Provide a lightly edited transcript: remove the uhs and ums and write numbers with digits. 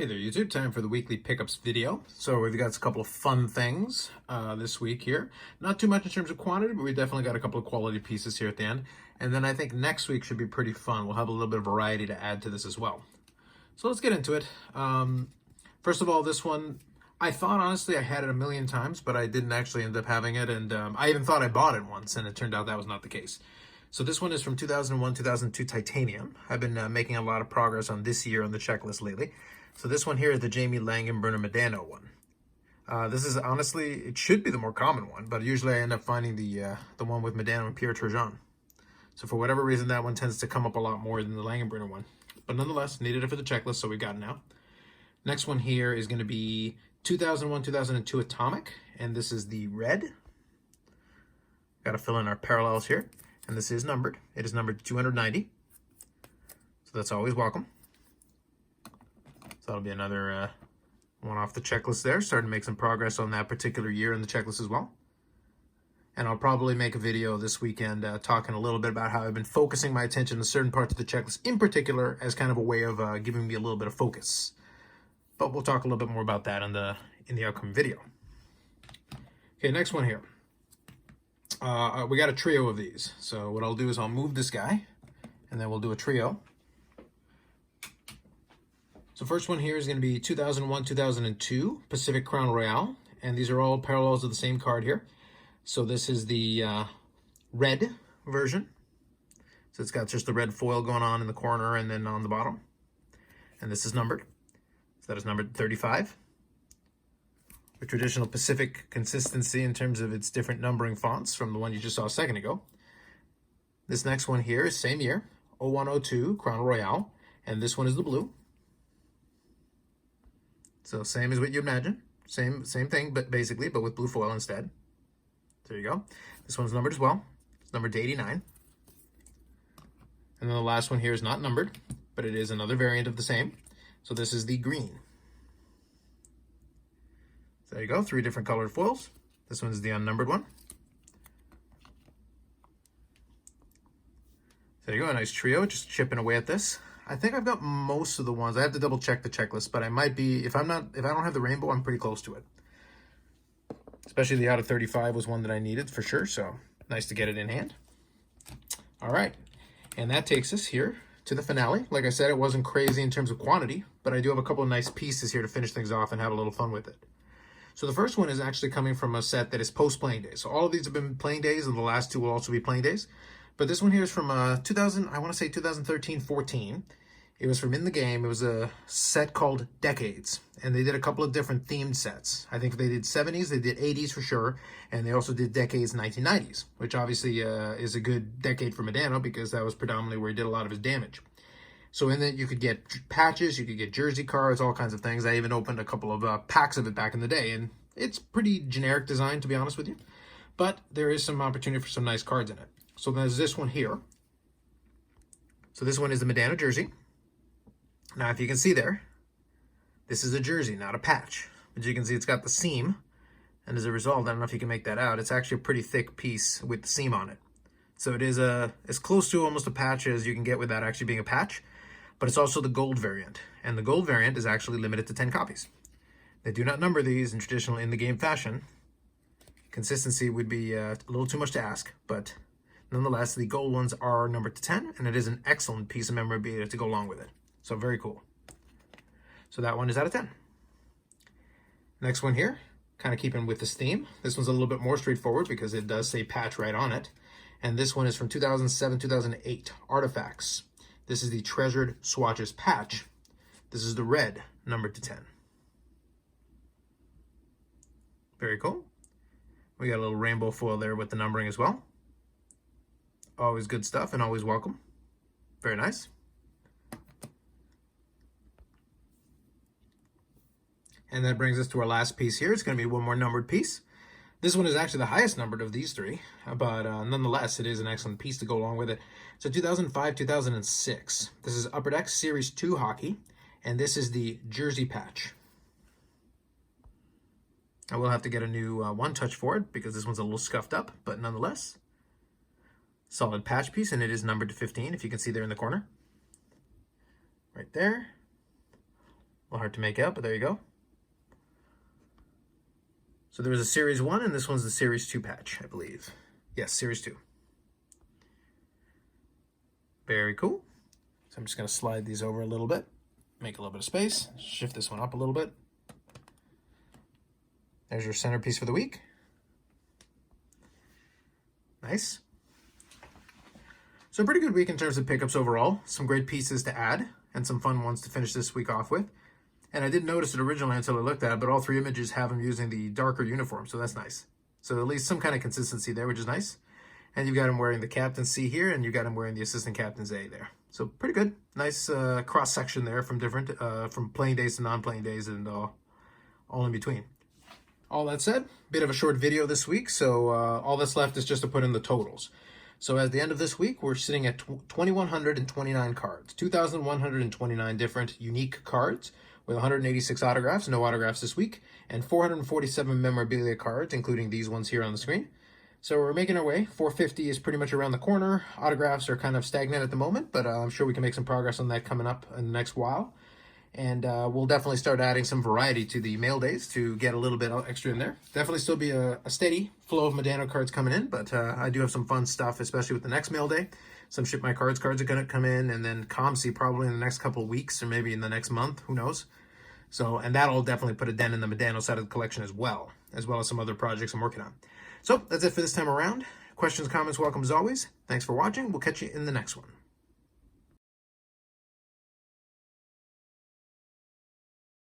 Hey there YouTube, time for the weekly pickups video. So we've got a couple of fun things this week here. Not too much in terms of quantity, but we definitely got a couple of quality pieces here at the end. And then I think next week should be pretty fun. We'll have a little bit of variety to add to this as well. So let's get into it. First of all, this one, I thought honestly I had it a million times, but I didn't actually end up having it. And I even thought I bought it once, and it turned out that was not the case. So this one is from 2001-2002 Titanium. I've been making a lot of progress on this year on the checklist lately. So this one here is the Jamie Langenbrunner Medano one. This is honestly, it should be the more common one, but usually I end up finding the one with Medano and Pierre Turgeon. So for whatever reason, that one tends to come up a lot more than the Langenbrunner one. But nonetheless, needed it for the checklist, so we got it now. Next one here is going to be 2001-2002 Atomic, and this is the red. Got to fill in our parallels here, and this is numbered. It is numbered 290, so that's always welcome. So that'll be another one off the checklist there. Starting to make some progress on that particular year in the checklist as well. And I'll probably make a video this weekend talking a little bit about how I've been focusing my attention to certain parts of the checklist in particular as kind of a way of giving me a little bit of focus. But we'll talk a little bit more about that in the upcoming video. Okay, next one here. We got a trio of these. So what I'll do is I'll move this guy, and then we'll do a trio. So first one here is going to be 2001-2002 Pacific Crown Royale, and these are all parallels of the same card here. So this is the red version. So it's got just the red foil going on in the corner and then on the bottom. And this is numbered. So that is numbered 35. The traditional Pacific consistency in terms of its different numbering fonts from the one you just saw a second ago. This next one here is same year, 01-02 Crown Royale, and this one is the blue. So same as what you imagine, same thing, but basically, but with blue foil instead. There you go. This one's numbered as well. It's numbered to 89. And then the last one here is not numbered, but it is another variant of the same. So this is the green. So there you go, 3 different colored foils. This one's the unnumbered one. There you go, a nice trio, just chipping away at this. I think I've got most of the ones. I have to double check the checklist, but I might be, if I don't have the rainbow, I'm pretty close to it. Especially the out of 35 was one that I needed for sure, so nice to get it in hand. All right, and that takes us here to the finale. Like I said, it wasn't crazy in terms of quantity, but I do have a couple of nice pieces here to finish things off and have a little fun with it. So the first one is actually coming from a set that is post-playing days. So all of these have been playing days, and the last two will also be playing days. But this one here is from 2013-14. It was from In the Game. It was a set called Decades, and they did a couple of different themed sets. I think they did 70s, they did 80s for sure, and they also did Decades 1990s, which obviously is a good decade for Medano because that was predominantly where he did a lot of his damage. So in that you could get patches, you could get jersey cards, all kinds of things. I even opened a couple of packs of it back in the day, and it's pretty generic design, to be honest with you. But there is some opportunity for some nice cards in it. So there's this one here. So this one is the Medano jersey. Now, if you can see there, this is a jersey, not a patch. But you can see it's got the seam, and as a result, I don't know if you can make that out, it's actually a pretty thick piece with the seam on it. So it is as close to almost a patch as you can get without actually being a patch, but it's also the gold variant, and the gold variant is actually limited to 10 copies. They do not number these in traditional in-the-game fashion. Consistency would be a little too much to ask, but nonetheless, the gold ones are numbered to 10, and it is an excellent piece of memorabilia to go along with it. So very cool. So that one is out of 10. Next one here, kind of keeping with this theme. This one's a little bit more straightforward because it does say patch right on it. And this one is from 2007-2008, Artifacts. This is the Treasured Swatches patch. This is the red, numbered to 10. Very cool. We got a little rainbow foil there with the numbering as well. Always good stuff and always welcome. Very nice. And that brings us to our last piece here. It's going to be one more numbered piece. This one is actually the highest numbered of these three, but nonetheless, it is an excellent piece to go along with it. So 2005-2006. This is Upper Deck Series 2 Hockey, and this is the jersey patch. I will have to get a new One Touch for it because this one's a little scuffed up, but nonetheless, solid patch piece, and it is numbered to 15, if you can see there in the corner. Right there. little hard to make out, but there you go. So there was a Series 1, and this one's the Series 2 patch, I believe. Yes, Series 2. Very cool. So I'm just going to slide these over a little bit, make a little bit of space, shift this one up a little bit. There's your centerpiece for the week. Nice. So a pretty good week in terms of pickups overall. Some great pieces to add and some fun ones to finish this week off with. And I didn't notice it originally until I looked at it, but all three images have him using the darker uniform, so that's nice. So at least some kind of consistency there, which is nice. And you've got him wearing the captain's C here, and you've got him wearing the assistant captain's A there. So pretty good. Nice cross-section there from different, from playing days to non-playing days and all in between. All that said, bit of a short video this week, so all that's left is just to put in the totals. So at the end of this week, we're sitting at 2,129 cards, 2,129 different unique cards with 186 autographs, no autographs this week, and 447 memorabilia cards, including these ones here on the screen. So we're making our way. 450 is pretty much around the corner. Autographs are kind of stagnant at the moment, but I'm sure we can make some progress on that coming up in the next while. And we'll definitely start adding some variety to the mail days to get a little bit extra in there. Definitely still be a steady flow of Modano cards coming in, but I do have some fun stuff, especially with the next mail day. Some Ship My cards are going to come in, and then ComC probably in the next couple of weeks or maybe in the next month, who knows. So, and that'll definitely put a dent in the Modano side of the collection as well as some other projects I'm working on. So that's it for this time around. Questions, comments, welcome as always. Thanks for watching. We'll catch you in the next one.